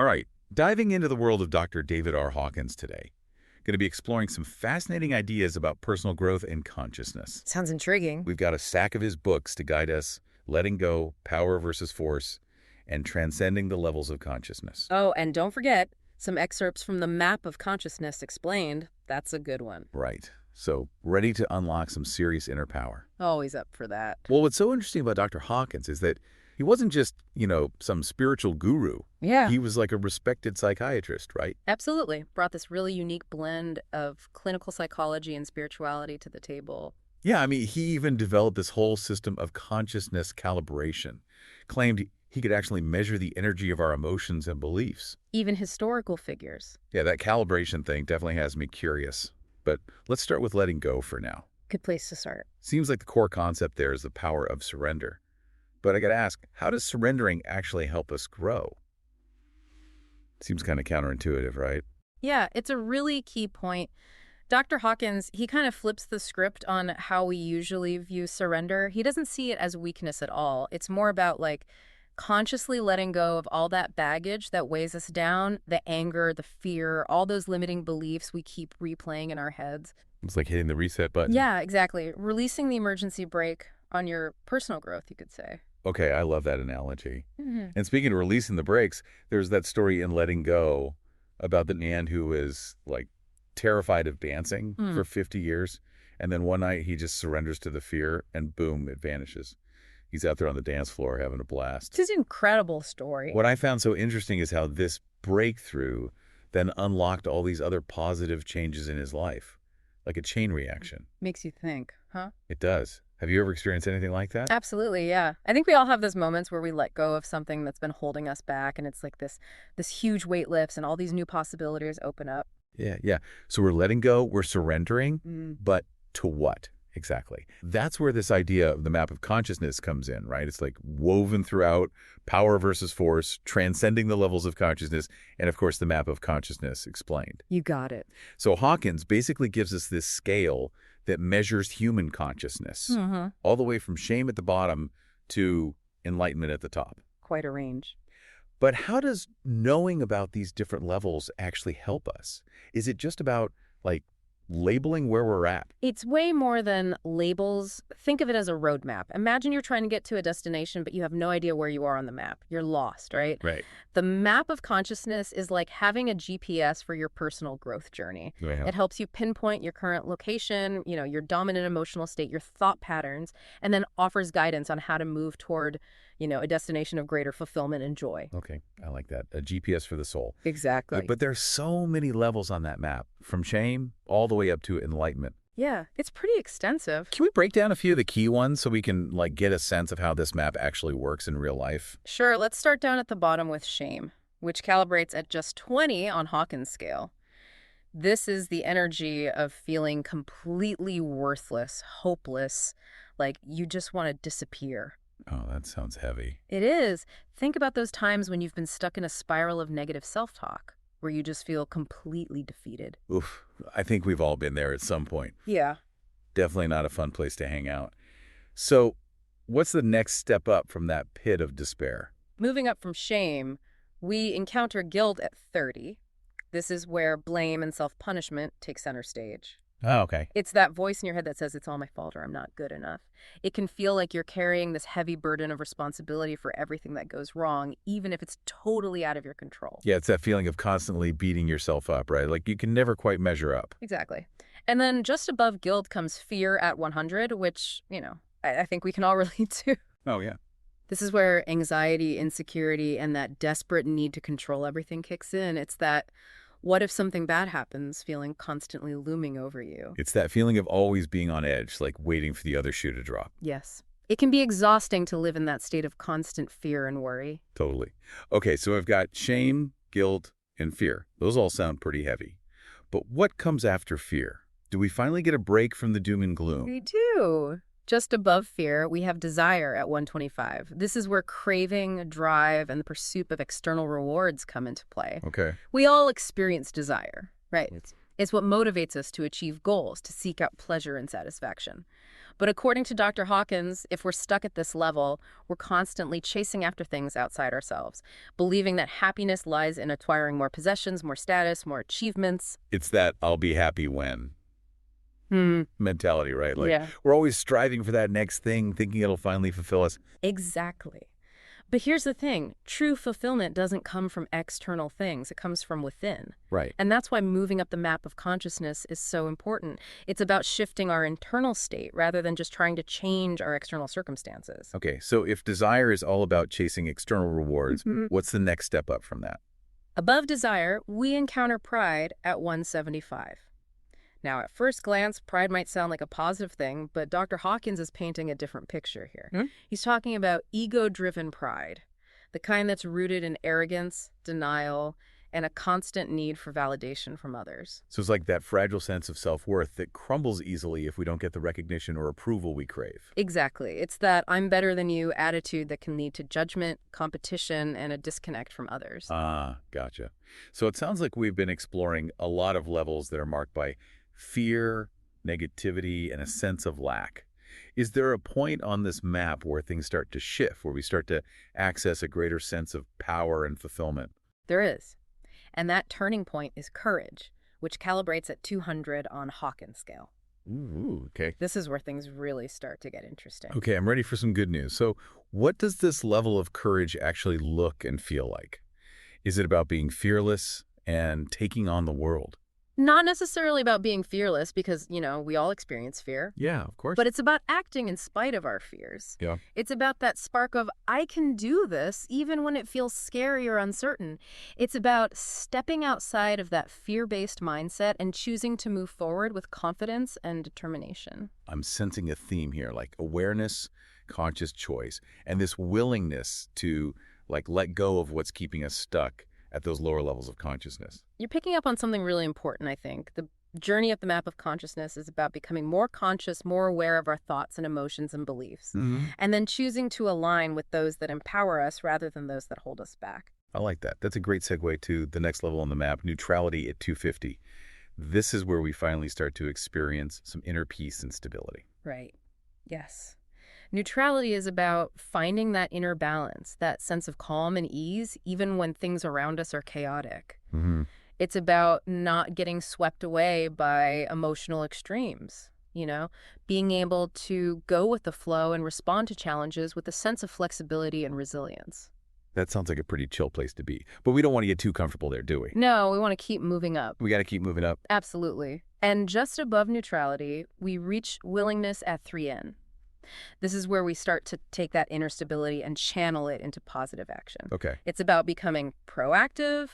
All right, diving into the world of Dr. David R. Hawkins today. Going to be exploring some fascinating ideas about personal growth and consciousness. Sounds intriguing. We've got a stack of his books to guide us: Letting Go, Power versus Force, and Transcending the Levels of Consciousness. Oh, and don't forget, some excerpts from the Map of Consciousness Explained. That's a good one. Right. So, ready to unlock some serious inner power. Always up for that. Well, what's so interesting about Dr. Hawkins is that he wasn't just, some spiritual guru. Yeah. He was like a respected psychiatrist, right? Absolutely. Brought this really unique blend of clinical psychology and spirituality to the table. Yeah, I mean, he even developed this whole system of consciousness calibration, claimed he could actually measure the energy of our emotions and beliefs. Even historical figures. Yeah, that calibration thing definitely has me curious. But let's start with letting go for now. Good place to start. Seems like the core concept there is the power of surrender. But I gotta ask, how does surrendering actually help us grow? Seems kind of counterintuitive, right? Yeah, it's a really key point. Dr. Hawkins, he kind of flips the script on how we usually view surrender. He doesn't see it as weakness at all. It's more about consciously letting go of all that baggage that weighs us down, the anger, the fear, all those limiting beliefs we keep replaying in our heads. It's like hitting the reset button. Yeah, exactly. Releasing the emergency brake on your personal growth, you could say. Okay, I love that analogy. And speaking of releasing the brakes, there's that story in Letting Go about the man who was terrified of dancing for 50 years. And then one night he just surrenders to the fear and boom, it vanishes. He's out there on the dance floor having a blast. This is an incredible story. What I found so interesting is how this breakthrough then unlocked all these other positive changes in his life, like a chain reaction. Makes you think, huh? It does. Have you ever experienced anything like that? Absolutely, yeah. I think we all have those moments where we let go of something that's been holding us back, and it's like this huge weight lifts and all these new possibilities open up. Yeah. So we're letting go, we're surrendering, but to what exactly? That's where this idea of the map of consciousness comes in, right? It's like woven throughout: power versus force, transcending the levels of consciousness, and of course the map of consciousness explained. You got it. So Hawkins basically gives us this scale that measures human consciousness, all the way from shame at the bottom to enlightenment at the top. Quite a range. But how does knowing about these different levels actually help us? Is it just about, labeling where we're at? It's way more than labels. Think of it as a roadmap. Imagine you're trying to get to a destination, but you have no idea where you are on the map. You're lost, right? Right. The map of consciousness is like having a GPS for your personal growth journey. Yeah. It helps you pinpoint your current location, your dominant emotional state, your thought patterns, and then offers guidance on how to move toward, a destination of greater fulfillment and joy. Okay, I like that. A GPS for the soul. Exactly. But there's so many levels on that map, from shame all the way up to enlightenment. Yeah, it's pretty extensive. Can we break down a few of the key ones so we can get a sense of how this map actually works in real life? Sure, let's start down at the bottom with shame, which calibrates at just 20 on Hawkins' scale. This is the energy of feeling completely worthless, hopeless, like you just want to disappear. Oh, that sounds heavy. It is. Think about those times when you've been stuck in a spiral of negative self-talk, where you just feel completely defeated. Oof, I think we've all been there at some point. Yeah. Definitely not a fun place to hang out. So what's the next step up from that pit of despair? Moving up from shame, we encounter guilt at 30. This is where blame and self-punishment take center stage. Oh, okay. It's that voice in your head that says it's all my fault or I'm not good enough. It can feel like you're carrying this heavy burden of responsibility for everything that goes wrong, even if it's totally out of your control. Yeah, it's that feeling of constantly beating yourself up, right? Like you can never quite measure up. Exactly. And then just above guilt comes fear at 100, which, I think we can all relate to. Oh, yeah. This is where anxiety, insecurity, and that desperate need to control everything kicks in. It's that what if something bad happens feeling constantly looming over you. It's that feeling of always being on edge, like waiting for the other shoe to drop. Yes. It can be exhausting to live in that state of constant fear and worry. Totally. Okay, so I've got shame, guilt, and fear. Those all sound pretty heavy. But what comes after fear? Do we finally get a break from the doom and gloom? We do. Just above fear, we have desire at 125. This is where craving, drive, and the pursuit of external rewards come into play. Okay. We all experience desire, right? It's what motivates us to achieve goals, to seek out pleasure and satisfaction. But according to Dr. Hawkins, if we're stuck at this level, we're constantly chasing after things outside ourselves, believing that happiness lies in acquiring more possessions, more status, more achievements. It's that I'll be happy when mentality, right? Like, Yeah. we're always striving for that next thing, thinking it'll finally fulfill us. Exactly. But here's the thing. True fulfillment doesn't come from external things. It comes from within. Right. And that's why moving up the map of consciousness is so important. It's about shifting our internal state rather than just trying to change our external circumstances. Okay, so if desire is all about chasing external rewards, what's the next step up from that? Above desire, we encounter pride at 175. Now, at first glance, pride might sound like a positive thing, but Dr. Hawkins is painting a different picture here. He's talking about ego-driven pride, the kind that's rooted in arrogance, denial, and a constant need for validation from others. So it's like that fragile sense of self-worth that crumbles easily if we don't get the recognition or approval we crave. Exactly. It's that I'm better than you attitude that can lead to judgment, competition, and a disconnect from others. Ah, gotcha. So it sounds like we've been exploring a lot of levels that are marked by fear, negativity, and a sense of lack. Is there a point on this map where things start to shift, where we start to access a greater sense of power and fulfillment? There is. And that turning point is courage, which calibrates at 200 on Hawkins scale. Ooh, okay. This is where things really start to get interesting. Okay, I'm ready for some good news. So what does this level of courage actually look and feel like? Is it about being fearless and taking on the world? Not necessarily about being fearless because, we all experience fear. Yeah, of course. But it's about acting in spite of our fears. Yeah. It's about that spark of, I can do this even when it feels scary or uncertain. It's about stepping outside of that fear-based mindset and choosing to move forward with confidence and determination. I'm sensing a theme here, like awareness, conscious choice, and this willingness to let go of what's keeping us stuck at those lower levels of consciousness. You're picking up on something really important, I think. The journey up the map of consciousness is about becoming more conscious, more aware of our thoughts and emotions and beliefs, and then choosing to align with those that empower us rather than those that hold us back. I like that. That's a great segue to the next level on the map, neutrality at 250. This is where we finally start to experience some inner peace and stability. Right. Yes. Neutrality is about finding that inner balance, that sense of calm and ease, even when things around us are chaotic. It's about not getting swept away by emotional extremes, being able to go with the flow and respond to challenges with a sense of flexibility and resilience. That sounds like a pretty chill place to be. But we don't want to get too comfortable there, do we? No, we want to keep moving up. We got to keep moving up. Absolutely. And just above neutrality, we reach willingness at 3N. This is where we start to take that inner stability and channel it into positive action. Okay. It's about becoming proactive,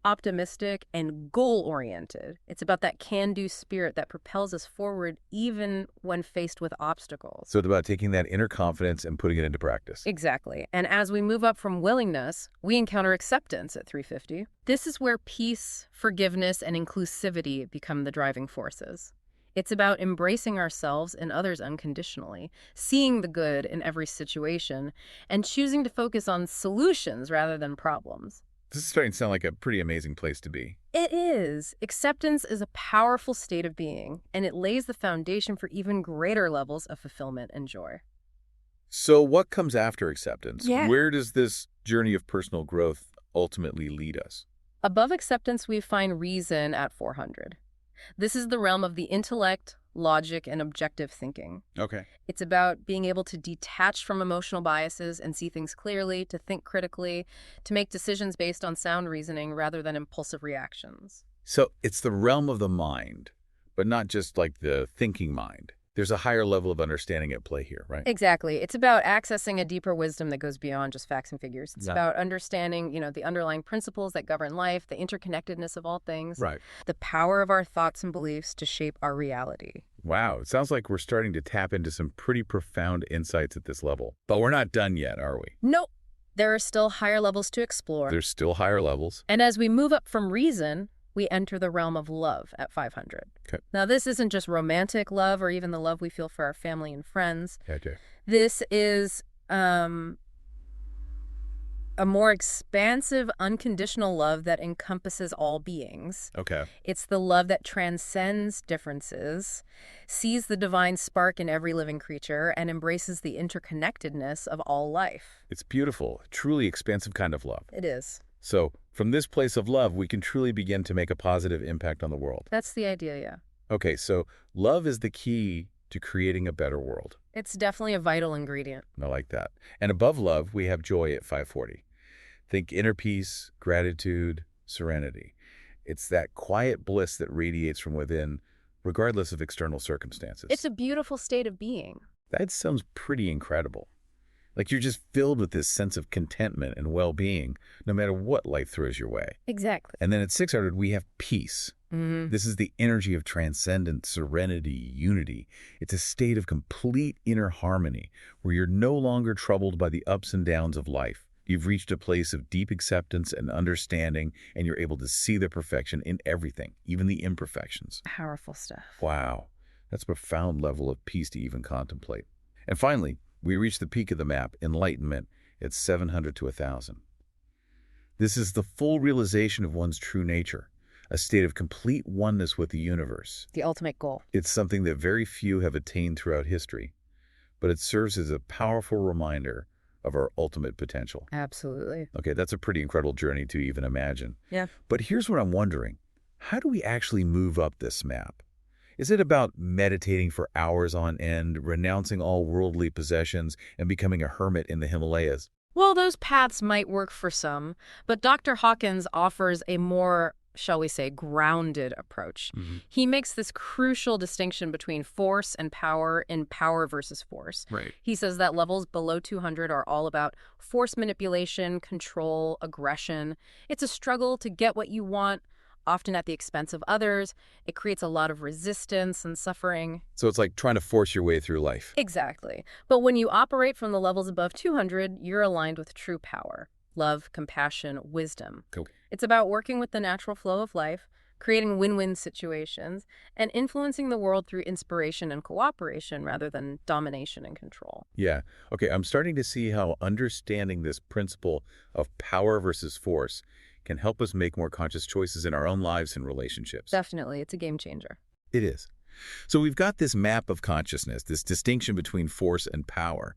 optimistic, and goal-oriented. It's about that can-do spirit that propels us forward even when faced with obstacles. So it's about taking that inner confidence and putting it into practice. Exactly. And as we move up from willingness, we encounter acceptance at 350. This is where peace, forgiveness, and inclusivity become the driving forces. It's about embracing ourselves and others unconditionally, seeing the good in every situation, and choosing to focus on solutions rather than problems. This is starting to sound like a pretty amazing place to be. It is. Acceptance is a powerful state of being, and it lays the foundation for even greater levels of fulfillment and joy. So what comes after acceptance? Yeah. Where does this journey of personal growth ultimately lead us? Above acceptance, we find reason at 400. This is the realm of the intellect, logic, and objective thinking. Okay. It's about being able to detach from emotional biases and see things clearly, to think critically, to make decisions based on sound reasoning rather than impulsive reactions. So it's the realm of the mind, but not just like the thinking mind. There's a higher level of understanding at play here, right? Exactly. It's about accessing a deeper wisdom that goes beyond just facts and figures. It's about understanding, the underlying principles that govern life, the interconnectedness of all things, Right. the power of our thoughts and beliefs to shape our reality. Wow. It sounds like we're starting to tap into some pretty profound insights at this level. But we're not done yet, are we? Nope. There are still higher levels to explore. There's still higher levels. And as we move up from reason, we enter the realm of love at 500. Okay. Now, this isn't just romantic love or even the love we feel for our family and friends. Okay. This is a A more expansive, unconditional love that encompasses all beings. Okay. It's the love that transcends differences, sees the divine spark in every living creature, and embraces the interconnectedness of all life. It's beautiful, a truly expansive kind of love. It is. So, from this place of love, we can truly begin to make a positive impact on the world. That's the idea, yeah. Okay, so love is the key to creating a better world. It's definitely a vital ingredient. I like that. And above love, we have joy at 540. Think inner peace, gratitude, serenity. It's that quiet bliss that radiates from within, regardless of external circumstances. It's a beautiful state of being. That sounds pretty incredible. Like you're just filled with this sense of contentment and well-being, no matter what life throws your way. Exactly. And then at 600, we have peace. This is the energy of transcendent serenity, unity. It's a state of complete inner harmony where you're no longer troubled by the ups and downs of life. You've reached a place of deep acceptance and understanding, and you're able to see the perfection in everything, even the imperfections. Powerful stuff. Wow, that's a profound level of peace to even contemplate. And finally, we reach the peak of the map, Enlightenment, at 700 to 1,000. This is the full realization of one's true nature, a state of complete oneness with the universe. The ultimate goal. It's something that very few have attained throughout history, but it serves as a powerful reminder of our ultimate potential. Absolutely. Okay, that's a pretty incredible journey to even imagine. Yeah. But here's what I'm wondering. How do we actually move up this map? Is it about meditating for hours on end, renouncing all worldly possessions, and becoming a hermit in the Himalayas? Well, those paths might work for some, but Dr. Hawkins offers a more, shall we say, grounded approach. He makes this crucial distinction between force and power in power versus force. Right. He says that levels below 200 are all about force manipulation, control, aggression. It's a struggle to get what you want, often at the expense of others. It creates a lot of resistance and suffering. So it's like trying to force your way through life. Exactly. But when you operate from the levels above 200, you're aligned with true power. Love, compassion, wisdom. Cool. It's about working with the natural flow of life, creating win-win situations, and influencing the world through inspiration and cooperation rather than domination and control. Yeah. Okay, I'm starting to see how understanding this principle of power versus force can help us make more conscious choices in our own lives and relationships. Definitely, it's a game changer. It is. So we've got this map of consciousness, this distinction between force and power.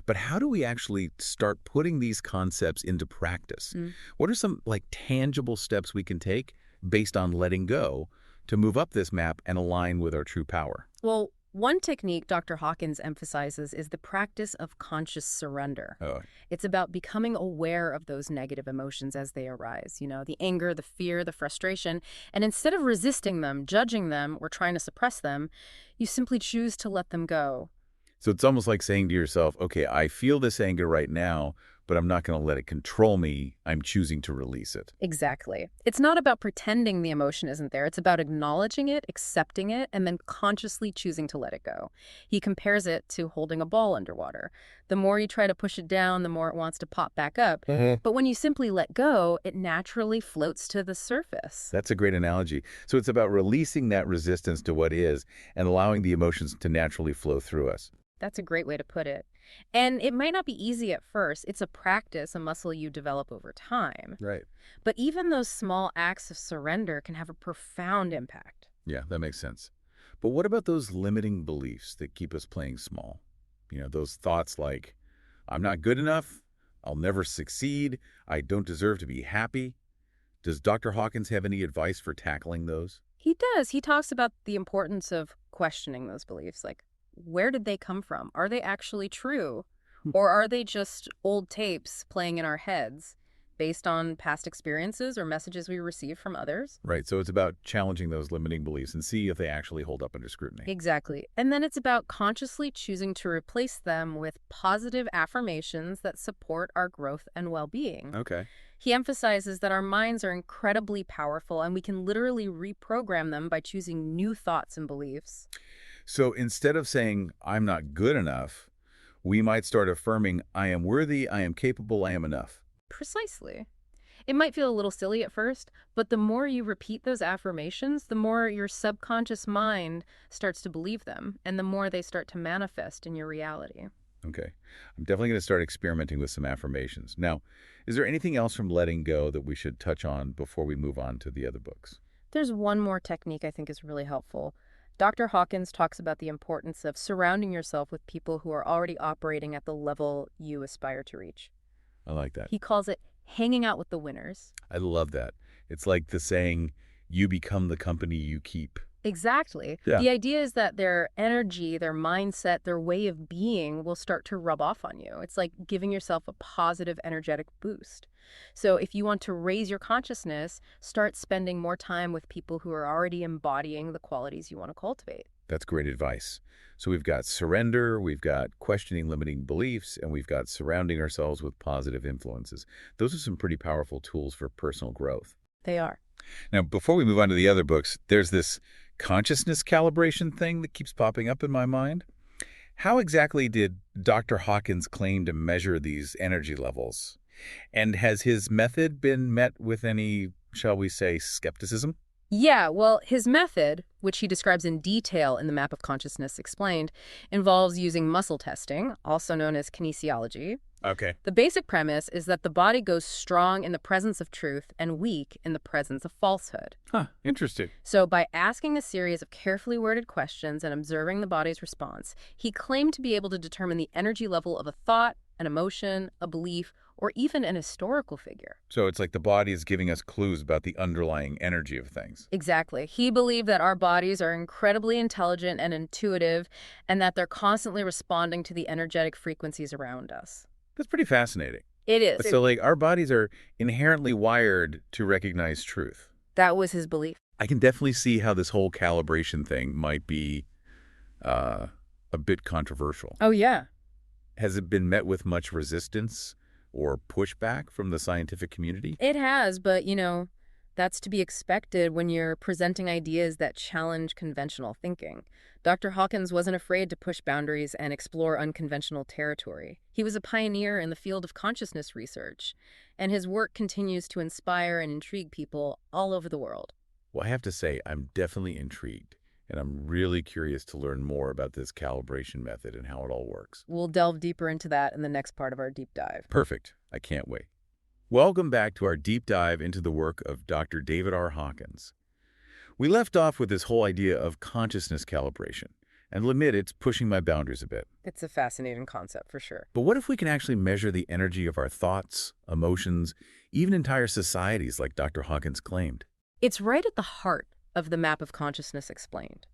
But how do we actually start putting these concepts into practice? What are some tangible steps we can take based on letting go to move up this map and align with our true power? Well, one technique Dr. Hawkins emphasizes is the practice of conscious surrender. Oh, It's about becoming aware of those negative emotions as they arise, the anger, the fear, the frustration. And instead of resisting them, judging them, or trying to suppress them, you simply choose to let them go. so it's almost like saying to yourself, okay, I feel this anger right now, but I'm not going to let it control me. I'm choosing to release it. Exactly. It's not about pretending the emotion isn't there. It's about acknowledging it, accepting it, and then consciously choosing to let it go. He compares it to holding a ball underwater. The more you try to push it down, the more it wants to pop back up. But when you simply let go, it naturally floats to the surface. That's a great analogy. So it's about releasing that resistance to what is and allowing the emotions to naturally flow through us. That's a great way to put it. And it might not be easy at first. It's a practice, a muscle you develop over time. Right. But even those small acts of surrender can have a profound impact. Yeah, that makes sense. But what about those limiting beliefs that keep us playing small? Those thoughts like, I'm not good enough, I'll never succeed, I don't deserve to be happy. Does Dr. Hawkins have any advice for tackling those? He does. He talks about the importance of questioning those beliefs. Like, where did they come from? Are they actually true? Or are they just old tapes playing in our heads based on past experiences or messages we received from others? Right, so it's about challenging those limiting beliefs and see if they actually hold up under scrutiny. Exactly. And then it's about consciously choosing to replace them with positive affirmations that support our growth and well-being. Okay. He emphasizes that our minds are incredibly powerful and we can literally reprogram them by choosing new thoughts and beliefs. So instead of saying, I'm not good enough, we might start affirming, I am worthy, I am capable, I am enough. Precisely. It might feel a little silly at first, but the more you repeat those affirmations, the more your subconscious mind starts to believe them, and the more they start to manifest in your reality. Okay. I'm definitely going to start experimenting with some affirmations. Now, Is there anything else from letting go that we should touch on before we move on to the other books? There's one more technique I think is really helpful. Dr. Hawkins talks about the importance of surrounding yourself with people who are already operating at the level you aspire to reach. I like that. He calls it hanging out with the winners. I love that. It's like the saying, you become the company you keep. Exactly. Yeah. The idea is that their energy, their mindset, their way of being will start to rub off on you. It's like giving yourself a positive energetic boost. So if you want to raise your consciousness, start spending more time with people who are already embodying the qualities you want to cultivate. That's great advice. So we've got surrender, we've got questioning limiting beliefs, and we've got surrounding ourselves with positive influences. Those are some pretty powerful tools for personal growth. They are. Now, before we move on to the other books, there's this consciousness calibration thing that keeps popping up in my mind. How exactly did Dr. Hawkins claim to measure these energy levels? And has his method been met with any, shall we say, skepticism? Yeah, well, his method, which he describes in detail in the Map of Consciousness Explained, involves using muscle testing, also known as kinesiology. Okay. The basic premise is that the body goes strong in the presence of truth and weak in the presence of falsehood. Huh, interesting. So by asking a series of carefully worded questions and observing the body's response, he claimed to be able to determine the energy level of a thought, an emotion, a belief, or even an historical figure. So it's like the body is giving us clues about the underlying energy of things. Exactly. He believed that our bodies are incredibly intelligent and intuitive, and that they're constantly responding to the energetic frequencies around us. That's pretty fascinating. It is. So, like, our bodies are inherently wired to recognize truth. That was his belief. I can definitely see how this whole calibration thing might be a bit controversial. Oh, yeah. Has it been met with much resistance or pushback from the scientific community? It has, but, that's to be expected when you're presenting ideas that challenge conventional thinking. Dr. Hawkins wasn't afraid to push boundaries and explore unconventional territory. He was a pioneer in the field of consciousness research, and his work continues to inspire and intrigue people all over the world. Well, I have to say, I'm definitely intrigued, and I'm really curious to learn more about this calibration method and how it all works. We'll delve deeper into that in the next part of our deep dive. Perfect. I can't wait. Welcome back to our deep dive into the work of Dr. David R. Hawkins. We left off with this whole idea of consciousness calibration, and I'll admit it's pushing my boundaries a bit. It's a fascinating concept for sure. But what if we can actually measure the energy of our thoughts, emotions, even entire societies like Dr. Hawkins claimed? It's right at the heart of the Map of Consciousness Explained.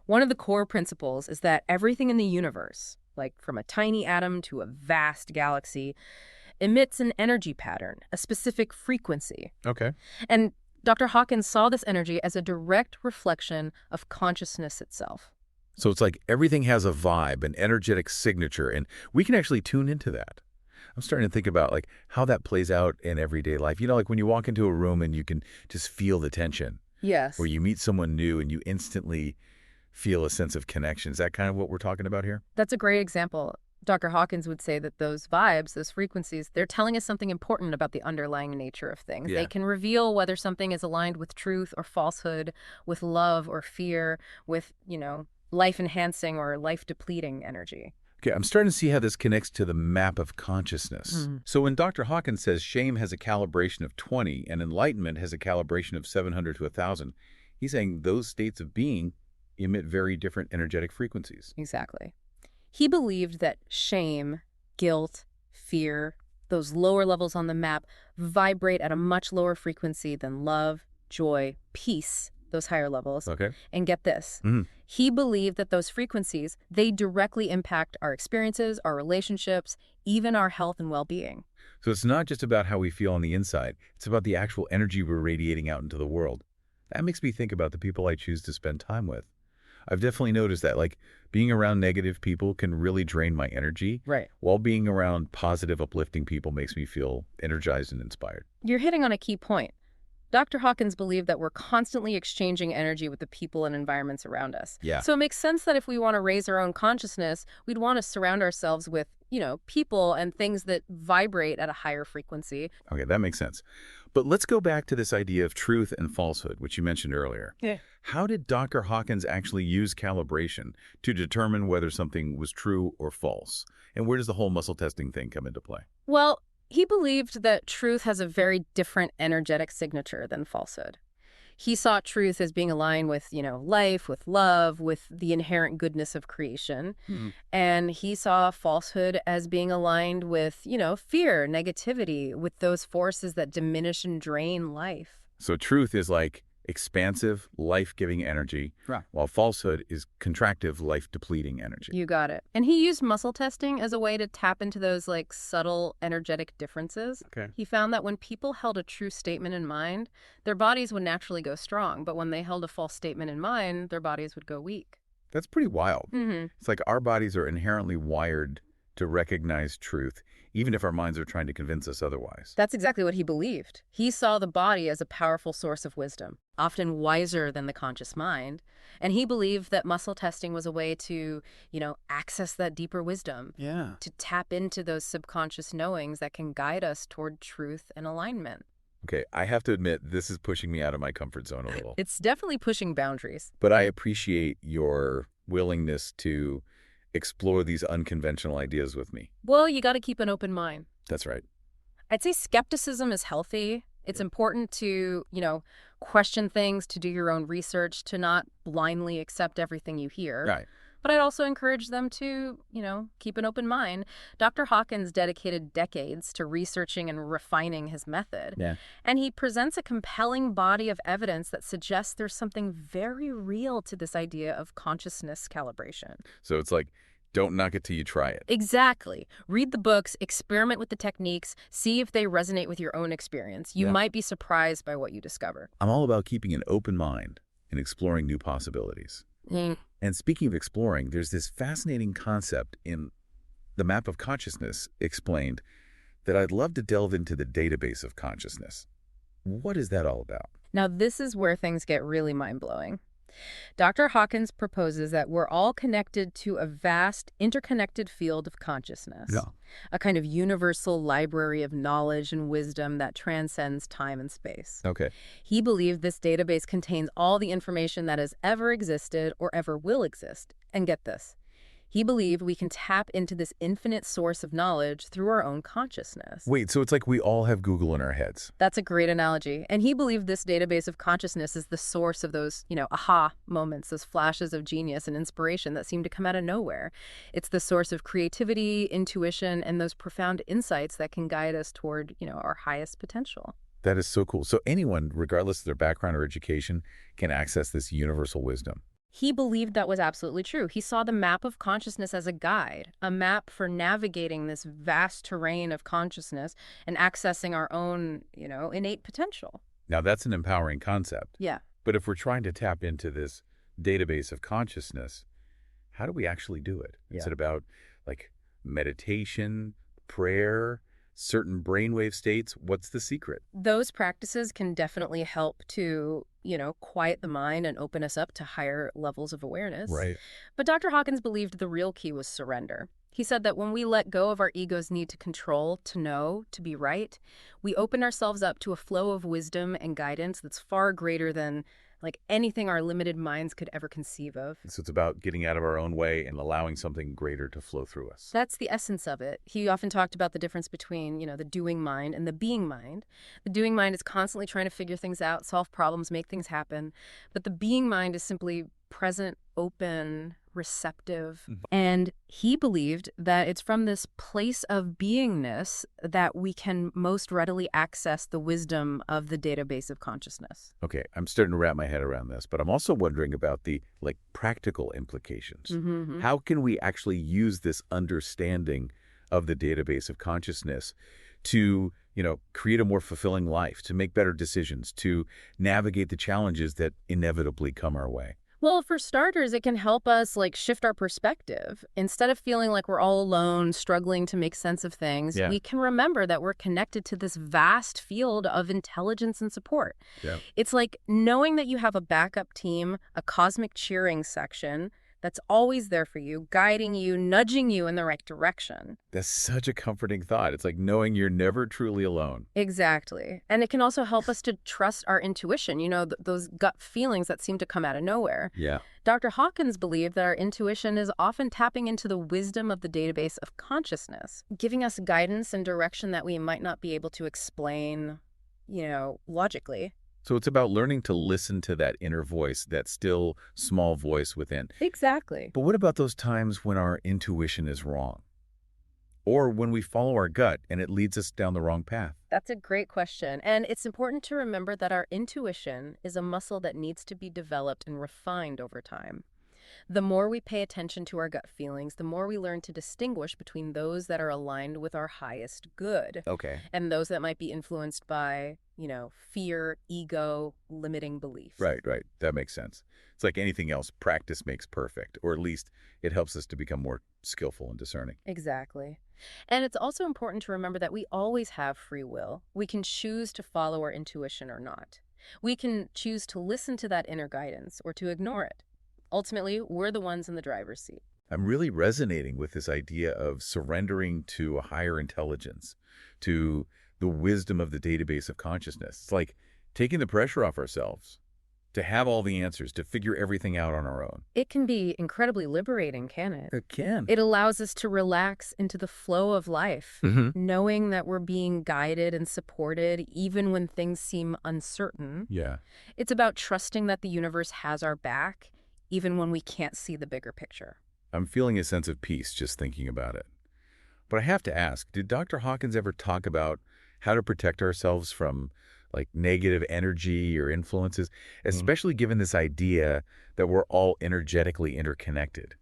One of the core principles is that everything in the universe, like from a tiny atom to a vast galaxy, emits an energy pattern, a specific frequency. Okay. And Dr. Hawkins saw this energy as a direct reflection of consciousness itself. So it's like everything has a vibe, an energetic signature, and we can actually tune into that. I'm starting to think about like how that plays out in everyday life. Like when you walk into a room and you can just feel the tension. Yes. Or you meet someone new and you instantly feel a sense of connection. Is that kind of what we're talking about here? That's a great example. Dr. Hawkins would say that those vibes, those frequencies, they're telling us something important about the underlying nature of things. Yeah. They can reveal whether something is aligned with truth or falsehood, with love or fear, with, life-enhancing or life-depleting energy. Okay, I'm starting to see how this connects to the map of consciousness. So when Dr. Hawkins says shame has a calibration of 20 and enlightenment has a calibration of 700 to 1,000, he's saying those states of being emit very different energetic frequencies. Exactly. He believed that shame, guilt, fear, those lower levels on the map, vibrate at a much lower frequency than love, joy, peace, those higher levels. Okay. And get this. He believed that those frequencies, they directly impact our experiences, our relationships, even our health and well-being. So it's not just about how we feel on the inside. It's about the actual energy we're radiating out into the world. That makes me think about the people I choose to spend time with. I've definitely noticed that, like, being around negative people can really drain my energy. Right. While being around positive, uplifting people makes me feel energized and inspired. You're hitting on a key point. Dr. Hawkins believed that we're constantly exchanging energy with the people and environments around us. Yeah. So it makes sense that if we want to raise our own consciousness, we'd want to surround ourselves with, people and things that vibrate at a higher frequency. Okay, that makes sense. But let's go back to this idea of truth and falsehood, which you mentioned earlier. Yeah. How did Dr. Hawkins actually use calibration to determine whether something was true or false? And where does the whole muscle testing thing come into play? Well, He believed that truth has a very different energetic signature than falsehood. He saw truth as being aligned with, life, with love, with the inherent goodness of creation. Hmm. And he saw falsehood as being aligned with, fear, negativity, with those forces that diminish and drain life. So truth is like expansive, life-giving energy, Right. while falsehood is contractive, life-depleting energy. You got it. And he used muscle testing as a way to tap into those subtle energetic differences. Okay. He found that when people held a true statement in mind, their bodies would naturally go strong. But when they held a false statement in mind, their bodies would go weak. That's pretty wild. Mm-hmm. It's like our bodies are inherently wired to recognize truth, even if our minds are trying to convince us otherwise. That's exactly what he believed. He saw the body as a powerful source of wisdom, often wiser than the conscious mind. And he believed that muscle testing was a way to, access that deeper wisdom, Yeah. to tap into those subconscious knowings that can guide us toward truth and alignment. Okay, I have to admit, this is pushing me out of my comfort zone a little. It's definitely pushing boundaries. But I appreciate your willingness to explore these unconventional ideas with me. Well, you got to keep an open mind. That's right. I'd say skepticism is healthy. It's important to, question things, to do your own research, to not blindly accept everything you hear. Right. But I'd also encourage them to, keep an open mind. Dr. Hawkins dedicated decades to researching and refining his method. Yeah. And he presents a compelling body of evidence that suggests there's something very real to this idea of consciousness calibration. So it's like, don't knock it till you try it. Exactly. Read the books, experiment with the techniques, see if they resonate with your own experience. You Yeah. might be surprised by what you discover. I'm all about keeping an open mind and exploring new possibilities. And speaking of exploring, there's this fascinating concept in the map of consciousness explained that I'd love to delve into the database of consciousness. What is that all about? Now, this is where things get really mind-blowing. Dr. Hawkins proposes that we're all connected to a vast, interconnected field of consciousness, a kind of universal library of knowledge and wisdom that transcends time and space. Okay. He believed this database contains all the information that has ever existed or ever will exist. And get this. He believed we can tap into this infinite source of knowledge through our own consciousness. Wait, so it's like we all have Google in our heads. That's a great analogy. And he believed this database of consciousness is the source of those, aha moments, those flashes of genius and inspiration that seem to come out of nowhere. It's the source of creativity, intuition, and those profound insights that can guide us toward, our highest potential. That is so cool. So anyone, regardless of their background or education, can access this universal wisdom. He believed that was absolutely true. He saw the map of consciousness as a guide, a map for navigating this vast terrain of consciousness and accessing our own, innate potential. Now, that's an empowering concept. Yeah. But if we're trying to tap into this database of consciousness, how do we actually do it? Is it about meditation, prayer, certain brainwave states? What's the secret? Those practices can definitely help to, quiet the mind and open us up to higher levels of awareness. Right. But Dr. Hawkins believed the real key was surrender. He said that when we let go of our ego's need to control, to know, to be right, we open ourselves up to a flow of wisdom and guidance that's far greater than anything our limited minds could ever conceive of. So it's about getting out of our own way and allowing something greater to flow through us. That's the essence of it. He often talked about the difference between, the doing mind and the being mind. The doing mind is constantly trying to figure things out, solve problems, make things happen. But the being mind is simply present, open, receptive. And he believed that it's from this place of beingness that we can most readily access the wisdom of the database of consciousness. Okay, I'm starting to wrap my head around this, but I'm also wondering about the practical implications. Mm-hmm. How can we actually use this understanding of the database of consciousness to, create a more fulfilling life, to make better decisions, to navigate the challenges that inevitably come our way? Well, for starters, it can help us shift our perspective. Instead of feeling like we're all alone, struggling to make sense of things, we can remember that we're connected to this vast field of intelligence and support. Yeah. It's like knowing that you have a backup team, a cosmic cheering section, that's always there for you, guiding you, nudging you in the right direction. That's such a comforting thought. It's like knowing you're never truly alone. Exactly. And it can also help us to trust our intuition, those gut feelings that seem to come out of nowhere. Yeah. Dr. Hawkins believed that our intuition is often tapping into the wisdom of the database of consciousness, giving us guidance and direction that we might not be able to explain, logically. So it's about learning to listen to that inner voice, that still small voice within. Exactly. But what about those times when our intuition is wrong? Or when we follow our gut and it leads us down the wrong path? That's a great question. And it's important to remember that our intuition is a muscle that needs to be developed and refined over time. The more we pay attention to our gut feelings, the more we learn to distinguish between those that are aligned with our highest good Okay. and those that might be influenced by, fear, ego, limiting beliefs. Right. That makes sense. It's like anything else, practice makes perfect, or at least it helps us to become more skillful and discerning. Exactly. And it's also important to remember that we always have free will. We can choose to follow our intuition or not. We can choose to listen to that inner guidance or to ignore it. Ultimately, we're the ones in the driver's seat. I'm really resonating with this idea of surrendering to a higher intelligence, to the wisdom of the database of consciousness. It's like taking the pressure off ourselves to have all the answers, to figure everything out on our own. It can be incredibly liberating, can it? It can. It allows us to relax into the flow of life, knowing that we're being guided and supported even when things seem uncertain. Yeah. It's about trusting that the universe has our back, even when we can't see the bigger picture. I'm feeling a sense of peace just thinking about it. But I have to ask, did Dr. Hawkins ever talk about how to protect ourselves from negative energy or influences, especially given this idea that we're all energetically interconnected?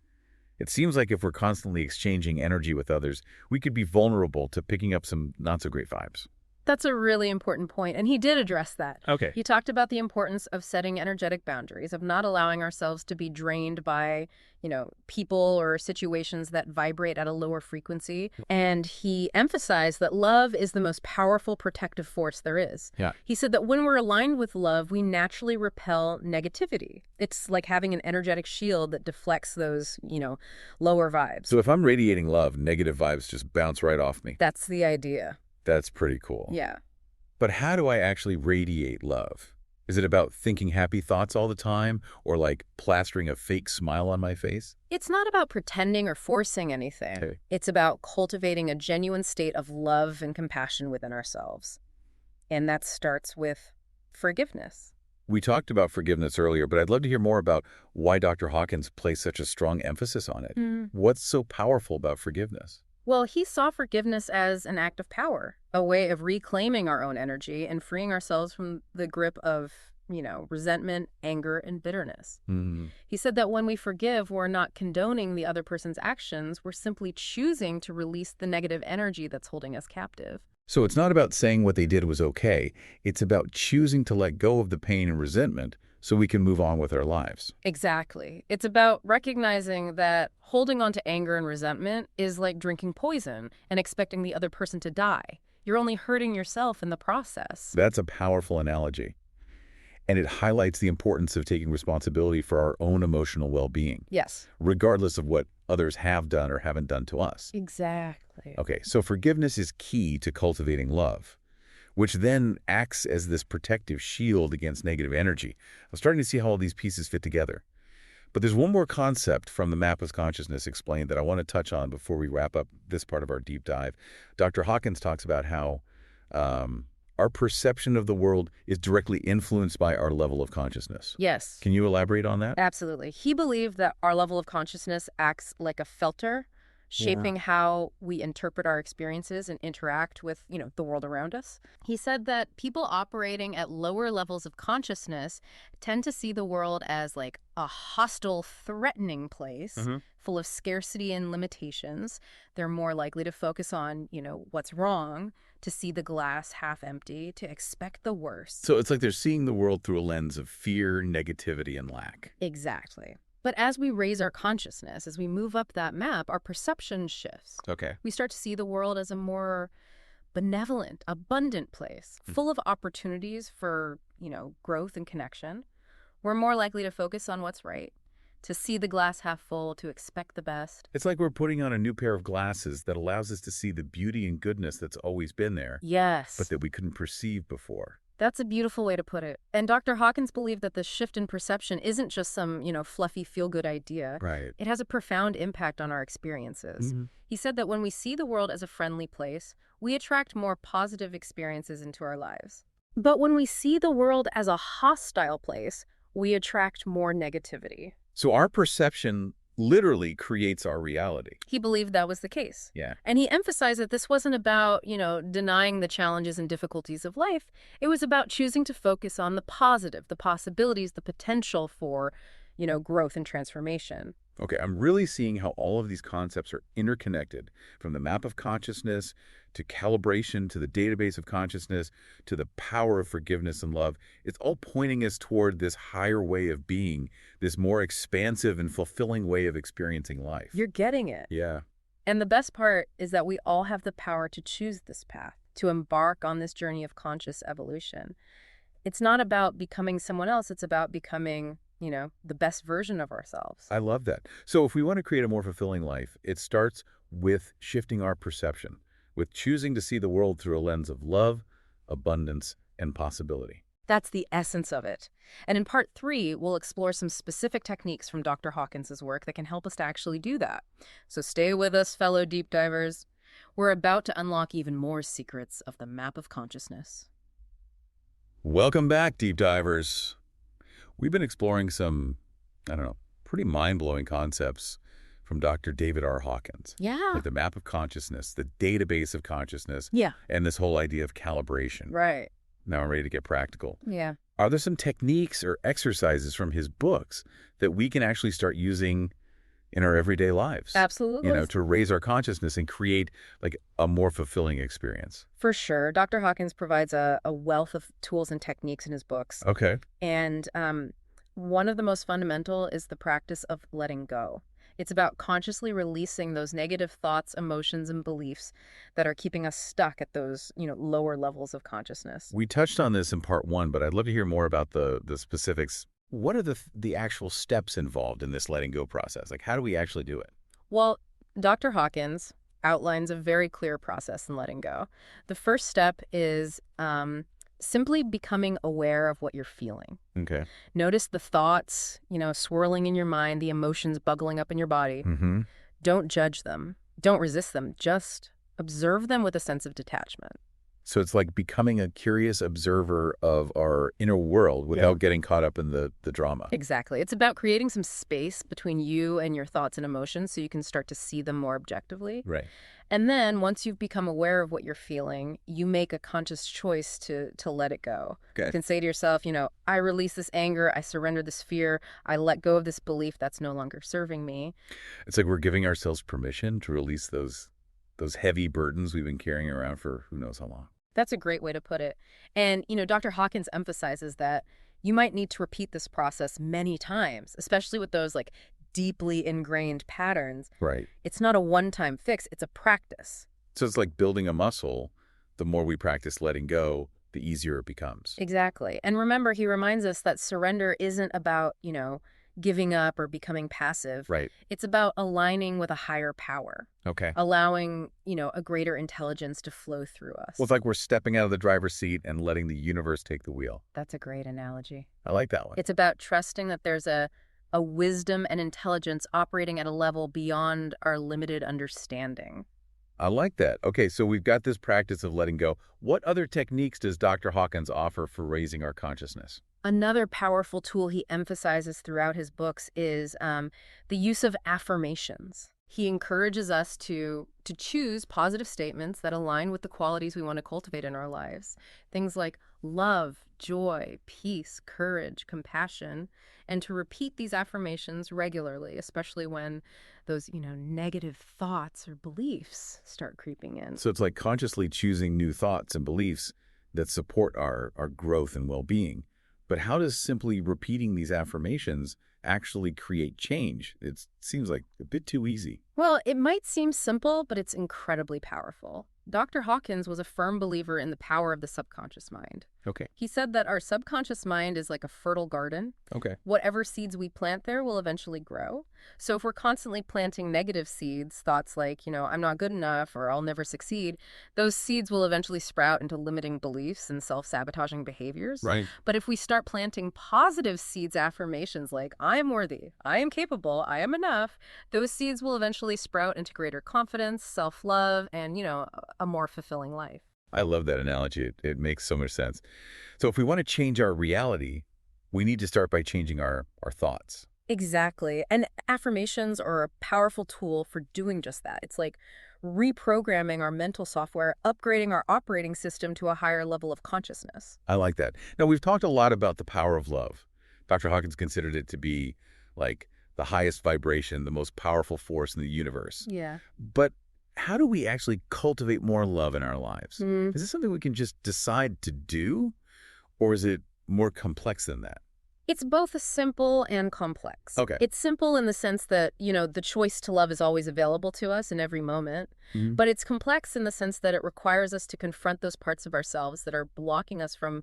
It seems like if we're constantly exchanging energy with others, we could be vulnerable to picking up some not-so-great vibes. That's a really important point, and he did address that. Okay. He talked about the importance of setting energetic boundaries, of not allowing ourselves to be drained by, people or situations that vibrate at a lower frequency. And he emphasized that love is the most powerful protective force there is. Yeah. He said that when we're aligned with love, we naturally repel negativity. It's like having an energetic shield that deflects those, lower vibes. So if I'm radiating love, negative vibes just bounce right off me. That's the idea. That's pretty cool. Yeah. But how do I actually radiate love? Is it about thinking happy thoughts all the time, or plastering a fake smile on my face? It's not about pretending or forcing anything. Okay. It's about cultivating a genuine state of love and compassion within ourselves. And that starts with forgiveness. We talked about forgiveness earlier, but I'd love to hear more about why Dr. Hawkins placed such a strong emphasis on it. What's so powerful about forgiveness? Well, he saw forgiveness as an act of power, a way of reclaiming our own energy and freeing ourselves from the grip of, resentment, anger, and bitterness. He said that when we forgive, we're not condoning the other person's actions. We're simply choosing to release the negative energy that's holding us captive. So it's not about saying what they did was okay. It's about choosing to let go of the pain and resentment so we can move on with our lives. Exactly. It's about recognizing that holding on to anger and resentment is like drinking poison and expecting the other person to die. You're only hurting yourself in the process. That's a powerful analogy. And it highlights the importance of taking responsibility for our own emotional well-being. Yes. Regardless of what others have done or haven't done to us. Exactly. Okay, so forgiveness is key to cultivating love, which then acts as this protective shield against negative energy. I'm starting to see how all these pieces fit together. But there's one more concept from the Map of Consciousness explained that I want to touch on before we wrap up this part of our deep dive. Dr. Hawkins talks about how our perception of the world is directly influenced by our level of consciousness. Yes. Can you elaborate on that? Absolutely. He believed that our level of consciousness acts like a filter, shaping how we interpret our experiences and interact with, the world around us. He said that people operating at lower levels of consciousness tend to see the world as like a hostile, threatening place full of scarcity and limitations. They're more likely to focus on, what's wrong, to see the glass half empty, to expect the worst. So it's like they're seeing the world through a lens of fear, negativity, and lack. Exactly. But as we raise our consciousness, as we move up that map, our perception shifts. Okay. We start to see the world as a more benevolent, abundant place, full of opportunities for, growth and connection. We're more likely to focus on what's right, to see the glass half full, to expect the best. It's like we're putting on a new pair of glasses that allows us to see the beauty and goodness that's always been there, but Yes. that we couldn't perceive before. That's a beautiful way to put it. And Dr. Hawkins believed that this shift in perception isn't just some, fluffy feel-good idea. Right. It has a profound impact on our experiences. He said that when we see the world as a friendly place, we attract more positive experiences into our lives. But when we see the world as a hostile place, we attract more negativity. So our perception literally creates our reality. He believed that was the case. Yeah. And he emphasized that this wasn't about, denying the challenges and difficulties of life. It was about choosing to focus on the positive, the possibilities, the potential for, growth and transformation. Okay, I'm really seeing how all of these concepts are interconnected, from the map of consciousness to calibration to the database of consciousness to the power of forgiveness and love. It's all pointing us toward this higher way of being, this more expansive and fulfilling way of experiencing life. You're getting it. Yeah. And the best part is that we all have the power to choose this path, to embark on this journey of conscious evolution. It's not about becoming someone else. It's about becoming, the best version of ourselves. I love that. So if we want to create a more fulfilling life, it starts with shifting our perception, with choosing to see the world through a lens of love, abundance, and possibility. That's the essence of it. And in part 3, we'll explore some specific techniques from Dr. Hawkins' work that can help us to actually do that. So stay with us, fellow deep divers. We're about to unlock even more secrets of the map of consciousness. Welcome back, deep divers. We've been exploring some, pretty mind-blowing concepts from Dr. David R. Hawkins. Yeah. Like the map of consciousness, the database of consciousness, Yeah. and this whole idea of calibration. Right. Now I'm ready to get practical. Yeah. Are there some techniques or exercises from his books that we can actually start using in our everyday lives? Absolutely. To raise our consciousness and create like a more fulfilling experience. For sure. Dr. Hawkins provides a wealth of tools and techniques in his books. Okay. And one of the most fundamental is the practice of letting go. It's about consciously releasing those negative thoughts, emotions, and beliefs that are keeping us stuck at those, lower levels of consciousness. We touched on this in part 1, but I'd love to hear more about the specifics. What are the actual steps involved in this letting go process? Like, how do we actually do it? Well, Dr. Hawkins outlines a very clear process in letting go. The first step is simply becoming aware of what you're feeling. Okay. Notice the thoughts, swirling in your mind, the emotions bubbling up in your body. Mm-hmm. Don't judge them. Don't resist them. Just observe them with a sense of detachment. So it's like becoming a curious observer of our inner world without getting caught up in the drama. Exactly. It's about creating some space between you and your thoughts and emotions so you can start to see them more objectively. Right. And then once you've become aware of what you're feeling, you make a conscious choice to let it go. Okay. You can say to yourself, I release this anger, I surrender this fear, I let go of this belief that's no longer serving me. It's like we're giving ourselves permission to release those heavy burdens we've been carrying around for who knows how long. That's a great way to put it. And, Dr. Hawkins emphasizes that you might need to repeat this process many times, especially with those like deeply ingrained patterns. Right. It's not a one-time fix, it's a practice. So it's like building a muscle. The more we practice letting go, the easier it becomes. Exactly. And remember, he reminds us that surrender isn't about, giving up or becoming passive. Right. It's about aligning with a higher power. Okay. Allowing, a greater intelligence to flow through us. Well, it's like we're stepping out of the driver's seat and letting the universe take the wheel. That's a great analogy. I like that one. It's about trusting that there's a wisdom and intelligence operating at a level beyond our limited understanding. I like that. Okay, so we've got this practice of letting go. What other techniques does Dr. Hawkins offer for raising our consciousness? Another powerful tool he emphasizes throughout his books is the use of affirmations. He encourages us to choose positive statements that align with the qualities we want to cultivate in our lives. Things like love, joy, peace, courage, compassion, and to repeat these affirmations regularly, especially when those, negative thoughts or beliefs start creeping in. So it's like consciously choosing new thoughts and beliefs that support our growth and well-being. But how does simply repeating these affirmations actually create change? It seems like a bit too easy. Well, it might seem simple, but it's incredibly powerful. Dr. Hawkins was a firm believer in the power of the subconscious mind. Okay. He said that our subconscious mind is like a fertile garden. Okay. Whatever seeds we plant there will eventually grow. So if we're constantly planting negative seeds, thoughts like, I'm not good enough or I'll never succeed, those seeds will eventually sprout into limiting beliefs and self-sabotaging behaviors. Right. But if we start planting positive seeds, affirmations like, I am worthy, I am capable, I am enough, those seeds will eventually sprout into greater confidence, self-love, and, a more fulfilling life. I love that analogy. It makes so much sense. So if we want to change our reality, we need to start by changing our thoughts. Exactly. And affirmations are a powerful tool for doing just that. It's like reprogramming our mental software, upgrading our operating system to a higher level of consciousness. I like that. Now, we've talked a lot about the power of love. Dr. Hawkins considered it to be like the highest vibration, the most powerful force in the universe. Yeah. But how do we actually cultivate more love in our lives? Is this something we can just decide to do, or is it more complex than that? It's both simple and complex. Okay. It's simple in the sense that, the choice to love is always available to us in every moment. But it's complex in the sense that it requires us to confront those parts of ourselves that are blocking us from,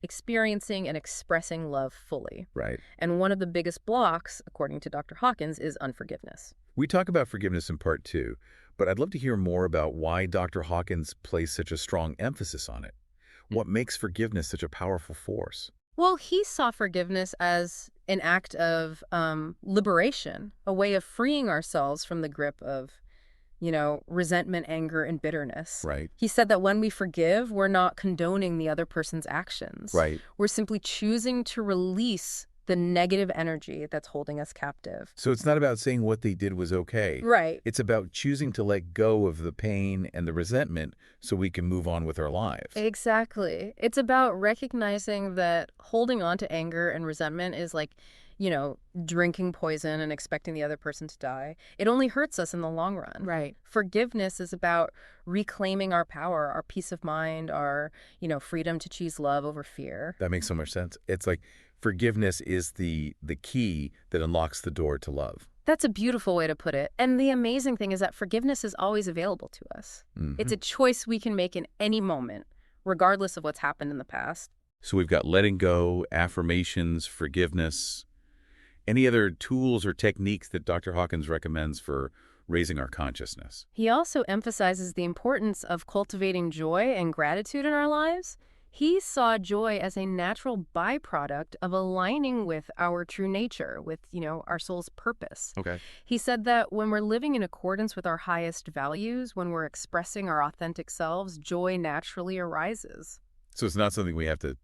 experiencing and expressing love fully. Right. And one of the biggest blocks, according to Dr. Hawkins, is unforgiveness. We talk about forgiveness in part 2, but I'd love to hear more about why Dr. Hawkins placed such a strong emphasis on it. What makes forgiveness such a powerful force? Well, he saw forgiveness as an act of liberation, a way of freeing ourselves from the grip of, resentment, anger, and bitterness. Right. He said that when we forgive, we're not condoning the other person's actions. Right. We're simply choosing to release the negative energy that's holding us captive. So it's not about saying what they did was okay. Right. It's about choosing to let go of the pain and the resentment so we can move on with our lives. Exactly. It's about recognizing that holding on to anger and resentment is like, drinking poison and expecting the other person to die. It only hurts us in the long run. Right. Forgiveness is about reclaiming our power, our peace of mind, our, freedom to choose love over fear. That makes so much sense. It's like forgiveness is the key that unlocks the door to love. That's a beautiful way to put it. And the amazing thing is that forgiveness is always available to us. It's a choice we can make in any moment, regardless of what's happened in the past. So we've got letting go, affirmations, forgiveness. Any other tools or techniques that Dr. Hawkins recommends for raising our consciousness? He also emphasizes the importance of cultivating joy and gratitude in our lives. He saw joy as a natural byproduct of aligning with our true nature, with, our soul's purpose. Okay. He said that when we're living in accordance with our highest values, when we're expressing our authentic selves, joy naturally arises. So it's not something we have to,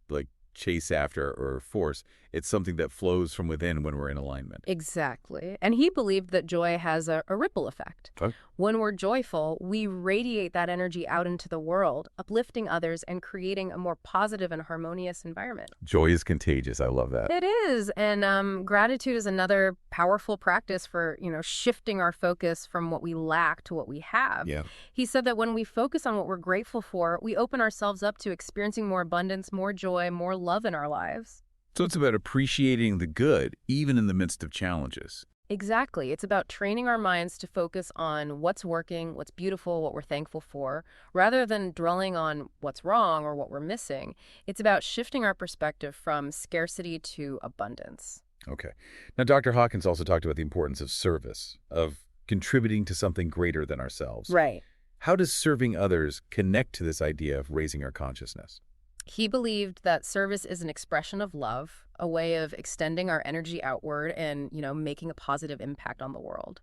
chase after or force. It's something that flows from within when we're in alignment. Exactly. And he believed that joy has a ripple effect. Okay. When we're joyful, we radiate that energy out into the world, uplifting others and creating a more positive and harmonious environment. Joy is contagious. I love that. It is. And gratitude is another powerful practice for, shifting our focus from what we lack to what we have. Yeah. He said that when we focus on what we're grateful for, we open ourselves up to experiencing more abundance, more joy, more love in our lives. So it's about appreciating the good, even in the midst of challenges. Exactly. It's about training our minds to focus on what's working, what's beautiful, what we're thankful for, rather than dwelling on what's wrong or what we're missing. It's about shifting our perspective from scarcity to abundance. Okay. Now, Dr. Hawkins also talked about the importance of service, of contributing to something greater than ourselves. Right. How does serving others connect to this idea of raising our consciousness? He believed that service is an expression of love, a way of extending our energy outward and, making a positive impact on the world.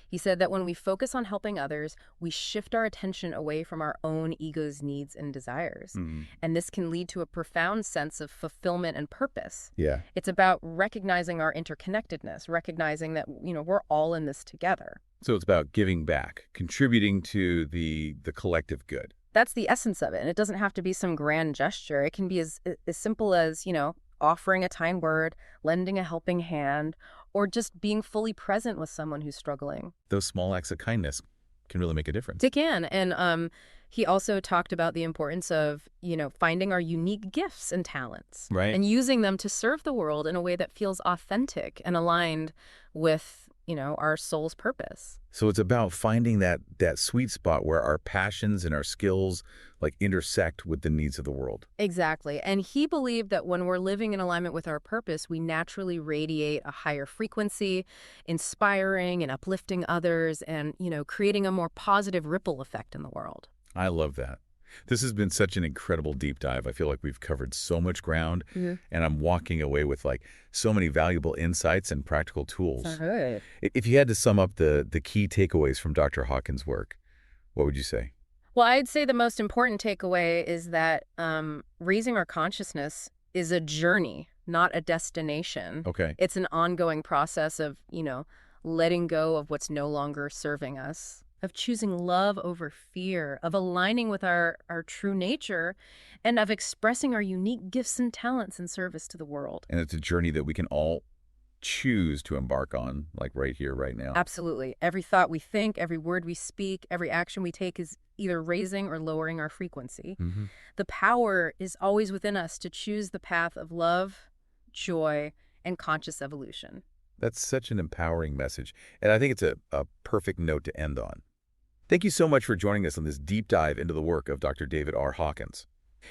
He said that when we focus on helping others, we shift our attention away from our own ego's needs and desires. And this can lead to a profound sense of fulfillment and purpose. Yeah. It's about recognizing our interconnectedness, recognizing that, we're all in this together. So it's about giving back, contributing to the collective good. That's the essence of it. And it doesn't have to be some grand gesture. It can be as simple as, offering a kind word, lending a helping hand, or just being fully present with someone who's struggling. Those small acts of kindness can really make a difference. They can. And he also talked about the importance of, finding our unique gifts and talents. Right. And using them to serve the world in a way that feels authentic and aligned with our soul's purpose. So it's about finding that sweet spot where our passions and our skills like intersect with the needs of the world. Exactly. And he believed that when we're living in alignment with our purpose, we naturally radiate a higher frequency, inspiring and uplifting others and, creating a more positive ripple effect in the world. I love that. This has been such an incredible deep dive. I feel like we've covered so much ground, and I'm walking away with like so many valuable insights and practical tools. Good. If you had to sum up the key takeaways from Dr. Hawkins' work, what would you say? Well, I'd say the most important takeaway is that raising our consciousness is a journey, not a destination. Okay. It's an ongoing process of, letting go of what's no longer serving us, of choosing love over fear, of aligning with our true nature, and of expressing our unique gifts and talents in service to the world. And it's a journey that we can all choose to embark on, like right here, right now. Absolutely. Every thought we think, every word we speak, every action we take is either raising or lowering our frequency. The power is always within us to choose the path of love, joy, and conscious evolution. That's such an empowering message, and I think it's a perfect note to end on. Thank you so much for joining us on this deep dive into the work of Dr. David R. Hawkins.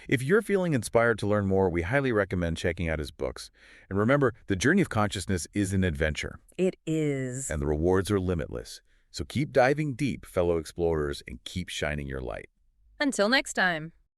If you're feeling inspired to learn more, we highly recommend checking out his books. And remember, the journey of consciousness is an adventure. It is. And the rewards are limitless. So keep diving deep, fellow explorers, and keep shining your light. Until next time.